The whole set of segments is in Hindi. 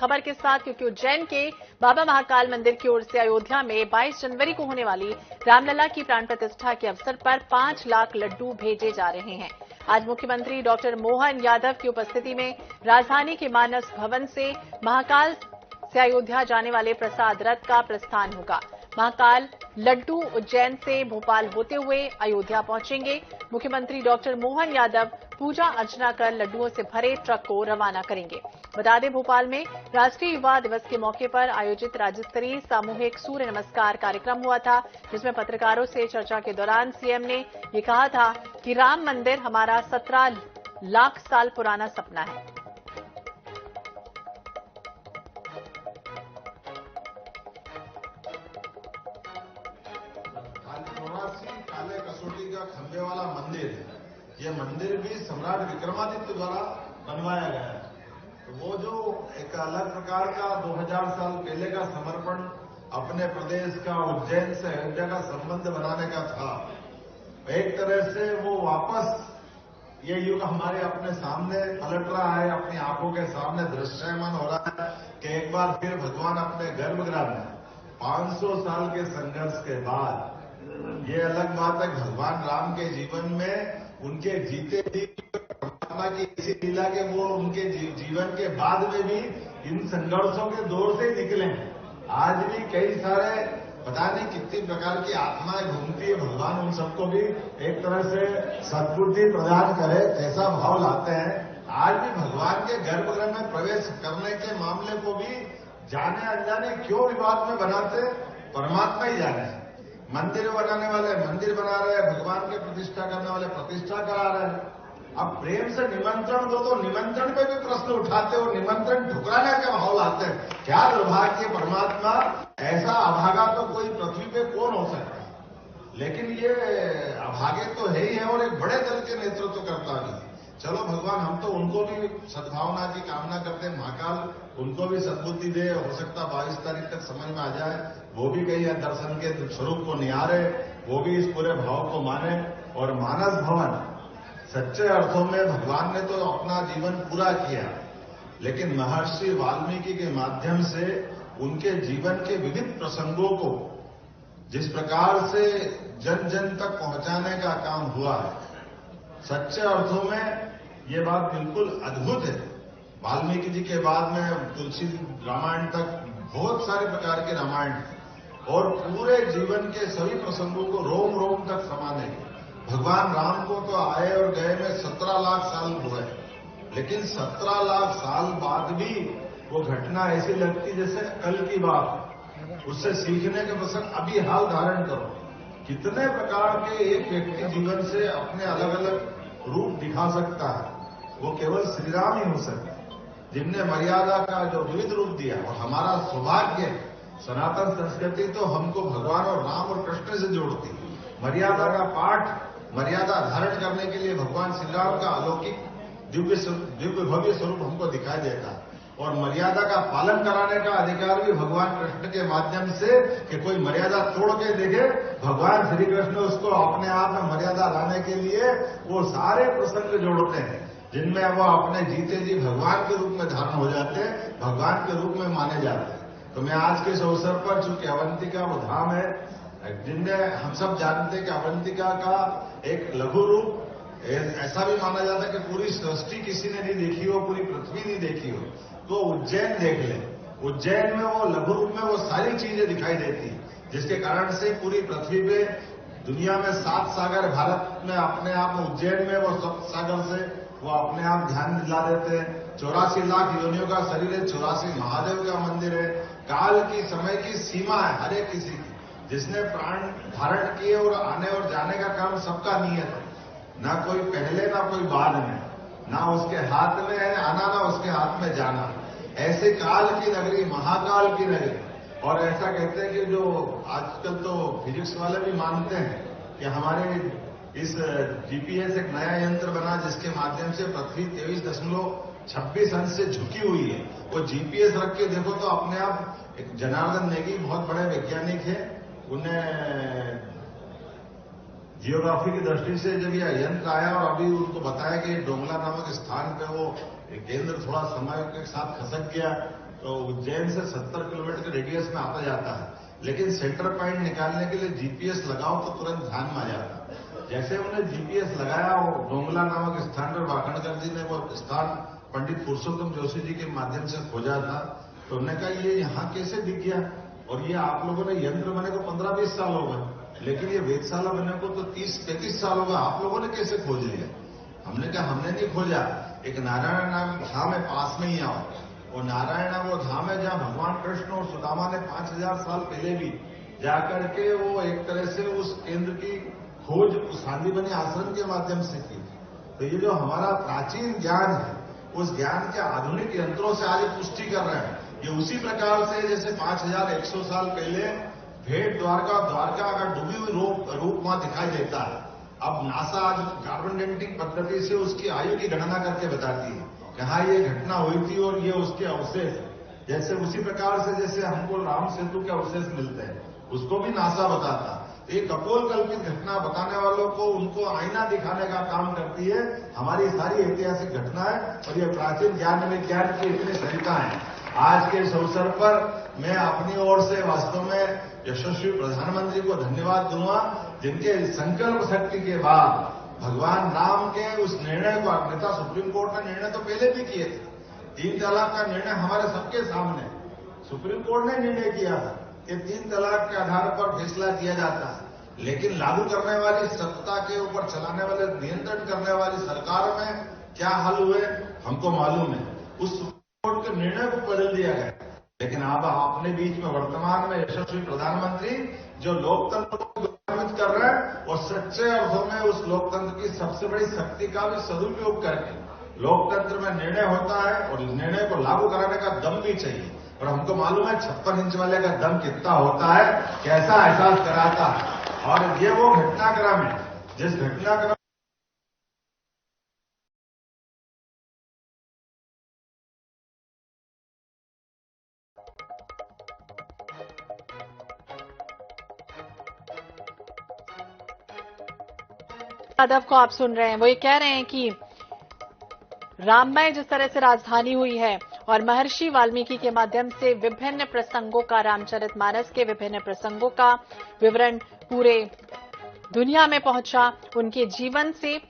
खबर के साथ, क्योंकि उज्जैन के बाबा महाकाल मंदिर की ओर से अयोध्या में 22 जनवरी को होने वाली रामलला की प्राण प्रतिष्ठा के अवसर पर 5 लाख लड्डू भेजे जा रहे हैं। आज मुख्यमंत्री डॉक्टर मोहन यादव की उपस्थिति में राजधानी के मानस भवन से महाकाल से अयोध्या जाने वाले प्रसाद रथ का प्रस्थान होगा। महाकाल लड्डू उज्जैन से भोपाल होते हुए अयोध्या पहुंचेंगे। मुख्यमंत्री डॉक्टर मोहन यादव पूजा अर्चना कर लड्डुओं से भरे ट्रक को रवाना करेंगे। बता दें, भोपाल में राष्ट्रीय युवा दिवस के मौके पर आयोजित राज्य स्तरीय सामूहिक सूर्य नमस्कार कार्यक्रम हुआ था, जिसमें पत्रकारों से चर्चा के दौरान सीएम ने ये कहा था कि राम मंदिर हमारा 17 लाख साल पुराना सपना है। काले कसौटी का खंभे वाला मंदिर है। ये मंदिर भी सम्राट विक्रमादित्य द्वारा बनवाया गया है। तो वो जो एक अलग प्रकार का 2000 साल पहले का समर्पण अपने प्रदेश का उज्जैन से अयोध्या का संबंध बनाने का था, एक तरह से वो वापस ये युग हमारे अपने सामने पलट रहा है, अपनी आंखों के सामने दृश्यमान हो रहा है कि एक बार फिर भगवान अपने गर्भगृह में 500 साल के संघर्ष के बाद, ये अलग बात है भगवान राम के जीवन में उनके जीते जी परमात्मा की ऐसी लीला के वो उनके जीवन के बाद में भी इन संघर्षों के दौर से ही निकले हैं। आज भी कई सारे पता नहीं कितनी प्रकार की आत्माएं घूमती है, भगवान उन सबको भी एक तरह से सद्बुद्धि प्रदान करे, कैसा भाव लाते हैं। आज भी भगवान के गर्भगृह में प्रवेश करने के मामले को भी जाने अनजाने क्यों विवाद में बनाते, परमात्मा ही जाने। मंदिर बनाने वाले मंदिर बना रहे हैं, भगवान की प्रतिष्ठा करने वाले प्रतिष्ठा करा रहे हैं। अब प्रेम से निमंत्रण दो तो निमंत्रण पे भी प्रश्न उठाते हो, निमंत्रण ठुकराने का भाव लाते हैं। क्या दुर्भाग्य परमात्मा, ऐसा अभागा तो कोई पृथ्वी पे कौन हो सकता है। लेकिन ये अभागे तो है ही है और एक बड़े दल के नेतृत्व करता भी। चलो भगवान, हम तो उनको भी सद्भावना की कामना करते हैं, महाकाल उनको भी सद्बुद्धि दे। हो सकता 22 तारीख तक समझ में आ जाए, वो भी कहीं दर्शन के स्वरूप को निहारे, वो भी इस पूरे भाव को माने। और मानस भवन सच्चे अर्थों में भगवान ने तो अपना जीवन पूरा किया, लेकिन महर्षि वाल्मीकि के माध्यम से उनके जीवन के विविध प्रसंगों को जिस प्रकार से जन जन तक पहुंचाने का काम हुआ है, सच्चे अर्थों में ये बात बिल्कुल अद्भुत है। वाल्मीकि जी के बाद में तुलसी रामायण तक बहुत सारे प्रकार के रामायण और पूरे जीवन के सभी प्रसंगों को रोम रोम तक समाने। भगवान राम को तो आए और गए में 17 लाख साल हुए, लेकिन 17 लाख साल बाद भी वो घटना ऐसी लगती जैसे कल की बात। उससे सीखने के प्रसंग अभी हाल धारण करो। कितने प्रकार के एक व्यक्ति जीवन से अपने अलग अलग रूप दिखा सकता है, वो केवल श्री राम ही हो सकता है, जिनने मर्यादा का जो विविध रूप दिया। और हमारा सौभाग्य, सनातन संस्कृति तो हमको भगवान और राम और कृष्ण से जोड़ती। मर्यादा का पाठ, मर्यादा धारण करने के लिए भगवान श्री राम का अलौकिक दिव्य भव्य स्वरूप हमको दिखाई देता। और मर्यादा का पालन कराने का अधिकार भी भगवान कृष्ण के माध्यम से, कि कोई मर्यादा तोड़ के देखे, भगवान श्री कृष्ण उसको अपने आप में मर्यादा लाने के लिए वो सारे प्रसंग जोड़ते हैं, जिनमें वो अपने जीते जी भगवान के रूप में धारण हो जाते हैं, भगवान के रूप में माने जाते हैं। तो मैं आज के इस अवसर पर, चूंकि अवंतिका वो धाम है, जिनने हम सब जानते हैं कि अवंतिका का एक लघु रूप ऐसा भी माना जाता है कि पूरी सृष्टि किसी ने नहीं देखी हो, पूरी पृथ्वी नहीं देखी हो, तो उज्जैन देख ले। उज्जैन में वो लघु रूप में वो सारी चीजें दिखाई देती, जिसके कारण से पूरी पृथ्वी पे दुनिया में 7 सागर, भारत में अपने आप में उज्जैन में वो 7 सागर से वो अपने आप ध्यान दिला देते हैं। 84 लाख योनियों का शरीर है, 84 महादेव का मंदिर है। काल की समय की सीमा है हर एक किसी की, जिसने प्राण धारण किए और आने और जाने का काम सबका नियत है। ना कोई पहले ना कोई बाद में, ना उसके हाथ में है आना, ना उसके हाथ में जाना। ऐसे काल की नगरी, महाकाल की नगरी। और ऐसा कहते हैं कि जो आजकल तो फिजिक्स वाले भी मानते हैं कि हमारे इस जीपीएस एक नया यंत्र बना, जिसके माध्यम से पृथ्वी 23.26 अंश से झुकी हुई है। वो जीपीएस रख के देखो तो अपने आप, एक जनार्दन नेगी बहुत बड़े वैज्ञानिक है, उन्हें जियोग्राफी की दृष्टि से जब यह यंत्र आया और अभी उनको बताया कि डोंगला नामक स्थान पे वो केंद्र थोड़ा समय के साथ खसक गया, तो उज्जैन से 70 किलोमीटर के रेडियस में आता जाता है, लेकिन सेंटर पॉइंट निकालने के लिए जीपीएस लगाओ तो तुरंत ध्यान में आ जाता है। जैसे उन्हें जीपीएस लगाया, वो डोंगला नामक स्थान पर वाकणकर जी ने वो स्थान पंडित पुरुषोत्तम जोशी जी के माध्यम से खोजा था, तो उन्होंने कहा ये यहाँ कैसे दिख गया, और ये आप लोगों ने यंत्र बने को 15-20 साल हो गए, लेकिन ये वेधशाला बने को तो 30-35 साल हो गए, आप लोगों ने कैसे खोज लिया। हमने कहा हमने नहीं खोजा, एक नारायण नाम धाम है पास में ही आओ, और नारायण वो धाम है जहां भगवान कृष्ण और सुदामा ने 5000 साल पहले भी जाकर के वो एक तरह से उस केंद्र की खोज सांदीपनि आश्रम के माध्यम से की। तो ये जो हमारा प्राचीन ज्ञान है, उस ज्ञान के आधुनिक यंत्रों से आज पुष्टि कर रहे हैं। ये उसी प्रकार से जैसे 5100 साल पहले भेंट द्वारका अगर डूबी हुई रूप वहां दिखाई देता है, अब नासा आज कार्बन डेटिंग पद्धति से उसकी आयु की गणना करके बताती है कि हाँ ये घटना हुई थी और ये उसके अवशेष। जैसे उसी प्रकार से जैसे हमको राम सेतु के अवशेष मिलते हैं, उसको भी नासा बताता। ये कपोल कल्पित घटना बताने वालों को उनको आईना दिखाने का काम करती है हमारी सारी ऐतिहासिक घटनाएं, और ये प्राचीन ज्ञान विज्ञान की इतनी सरिता है। आज के इस अवसर पर मैं अपनी ओर से वास्तव में यशस्वी प्रधानमंत्री को धन्यवाद दूंगा, जिनके संकल्प शक्ति के बाद भगवान राम के उस निर्णय को, अन्यथा सुप्रीम कोर्ट ने निर्णय तो पहले भी किए थे, 3 तलाक का निर्णय हमारे सबके सामने सुप्रीम कोर्ट ने निर्णय किया था कि 3 तलाक के आधार पर फैसला किया जाता है, लेकिन लागू करने वाली सत्ता के ऊपर चलाने वाले, नियंत्रण करने वाली सरकार में क्या हाल हुए हमको मालूम है। उस सुप्रीम कोर्ट के निर्णय को बदल दिया गया, लेकिन अब अपने बीच में वर्तमान में यशस्वी प्रधानमंत्री जो लोकतंत्र को गौरवित कर रहे हैं और सच्चे अर्थों में उस लोकतंत्र की सबसे बड़ी शक्ति का भी सदुपयोग करके लोकतंत्र में निर्णय होता है, और निर्णय को लागू कराने का दम भी चाहिए। और हमको मालूम है 56 इंच वाले का दम कितना होता है, कैसा एहसास कराता है। और ये वो घटनाक्रम है जिस घटनाक्रम यादव को आप सुन रहे हैं, वो ये कह रहे हैं कि राममय जिस तरह से राजधानी हुई है और महर्षि वाल्मीकि के माध्यम से विभिन्न प्रसंगों का, रामचरितमानस के विभिन्न प्रसंगों का विवरण पूरे दुनिया में पहुंचा। उनके जीवन से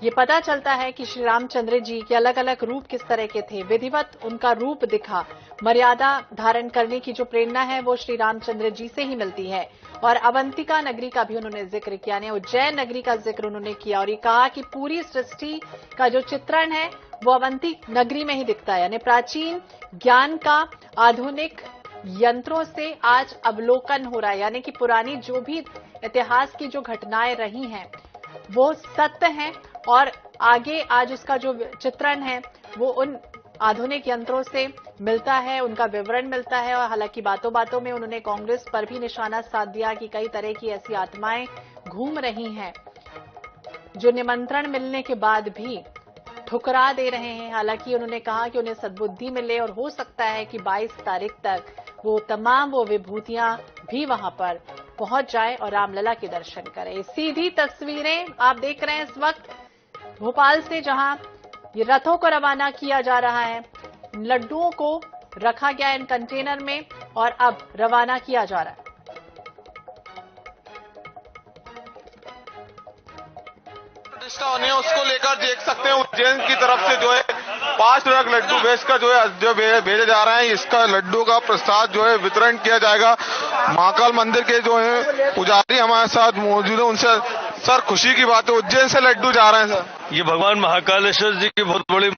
ये पता चलता है कि श्री रामचंद्र जी के अलग अलग रूप किस तरह के थे, विधिवत उनका रूप दिखा। मर्यादा धारण करने की जो प्रेरणा है वो श्री रामचंद्र जी से ही मिलती है। और अवंतिका नगरी का भी उन्होंने जिक्र किया, यानी उज्जैन नगरी का जिक्र उन्होंने किया, और ये कहा कि पूरी सृष्टि का जो चित्रण है वो अवंती नगरी में ही दिखता है। यानी प्राचीन ज्ञान का आधुनिक यंत्रों से आज अवलोकन हो रहा है, यानी कि पुरानी जो भी इतिहास की जो घटनाएं रही हैं वो सत्य हैं, और आगे आज उसका जो चित्रण है वो उन आधुनिक यंत्रों से मिलता है, उनका विवरण मिलता है। और हालांकि बातों बातों में उन्होंने कांग्रेस पर भी निशाना साध दिया कि कई तरह की ऐसी आत्माएं घूम रही हैं जो निमंत्रण मिलने के बाद भी ठुकरा दे रहे हैं। हालांकि उन्होंने कहा कि उन्हें सद्बुद्धि मिले और हो सकता है कि 22 तारीख तक वो तमाम वो विभूतियां भी वहां पर पहुंच जाए और रामलला के दर्शन करें। सीधी तस्वीरें आप देख रहे हैं इस वक्त भोपाल से, जहां ये रथों को रवाना किया जा रहा है। लड्डुओं को रखा गया इन कंटेनर में और अब रवाना किया जा रहा है। प्रतिष्ठा होनी है, उसको लेकर देख सकते हैं उज्जैन की तरफ से जो है 5 ट्रक लड्डू भेजकर जो भेजे जा रहे हैं। इसका लड्डू का प्रसाद जो है वितरण किया जाएगा। महाकाल मंदिर के जो है पुजारी हमारे साथ मौजूद है, उनसे सर खुशी की बात है उज्जैन से लड्डू जा रहे हैं सर। ये भगवान महाकालेश्वर जी की बहुत बड़ी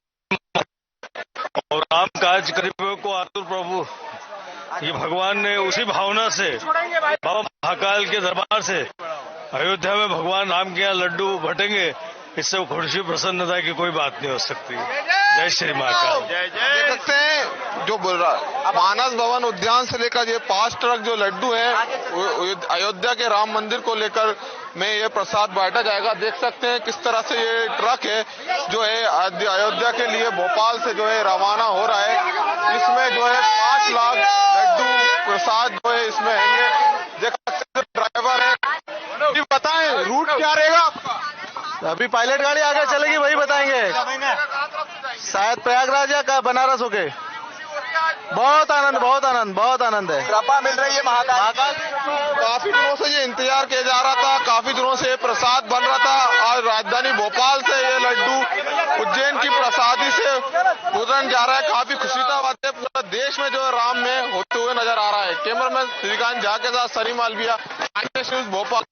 और राम काज करीबों को आतुर प्रभु, ये भगवान ने उसी भावना से बाबा महाकाल के दरबार से अयोध्या में भगवान राम के यहाँ लड्डू बटेंगे, इससे खुशी प्रसन्नता की कोई बात नहीं हो सकती। जय श्री महाकाल। देख सकते हैं जो मानस भवन उद्यान से लेकर ये 5 ट्रक जो लड्डू हैं अयोध्या के राम मंदिर को लेकर में ये प्रसाद बांटा जाएगा। देख सकते हैं किस तरह से ये ट्रक है जो है अयोध्या के लिए भोपाल से जो है रवाना हो रहा है। इसमें जो है 5 लाख लड्डू प्रसाद जो है इसमें होंगे। देख सकते हैं ड्राइवर है, बताएं रूट क्या रहेगा आपका? अभी पायलट गाड़ी आगे चलेगी, वही बताएंगे। शायद प्रयागराज या बनारस हो गए। बहुत आनंद, बहुत आनंद, बहुत आनंद है। कृपा मिल रही है महाकाल। काफी दिनों से ये इंतजार किया जा रहा था, काफी दिनों से ये प्रसाद बन रहा था। आज राजधानी भोपाल से ये लड्डू उज्जैन की प्रसादी से गुजरन जा रहा है। काफी खुशी का बात है, पूरा देश में जो है राम में होते हुए नजर आ रहा है। कैमरामैन श्रीकांत झा के साथ सनी मालविया, INS न्यूज भोपाल।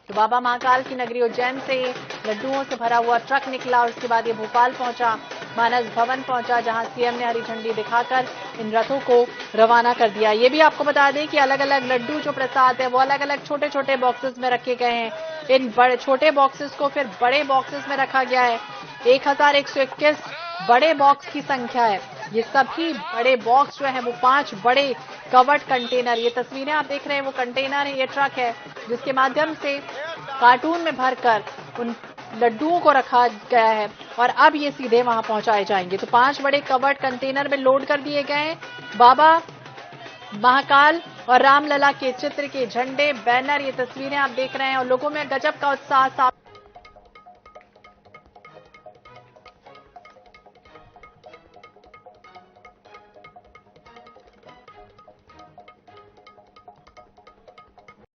तो बाबा महाकाल की नगरी उज्जैन से लड्डुओं से भरा हुआ ट्रक निकला और उसके बाद ये भोपाल पहुंचा, मानस भवन पहुंचा, जहां सीएम ने हरी झंडी दिखाकर इन रथों को रवाना कर दिया। ये भी आपको बता दें कि अलग अलग लड्डू जो प्रसाद है वो अलग अलग छोटे छोटे बॉक्सेस में रखे गए हैं। इन बड़े छोटे बॉक्सेस को फिर बड़े बॉक्सेस में रखा गया है। 1121 बड़े बॉक्स की संख्या है। ये सभी बड़े बॉक्स जो है वो 5 बड़े कवर्ड कंटेनर, ये तस्वीरें आप देख रहे हैं वो कंटेनर है, ये ट्रक है जिसके माध्यम से कार्टून में भरकर उन लड्डुओं को रखा गया है और अब ये सीधे वहां पहुंचाए जाएंगे। तो 5 बड़े कवर्ड कंटेनर में लोड कर दिए गए हैं। बाबा महाकाल और रामलला के चित्र के झंडे, बैनर, ये तस्वीरें आप देख रहे हैं और लोगों में गजब का उत्साह साफ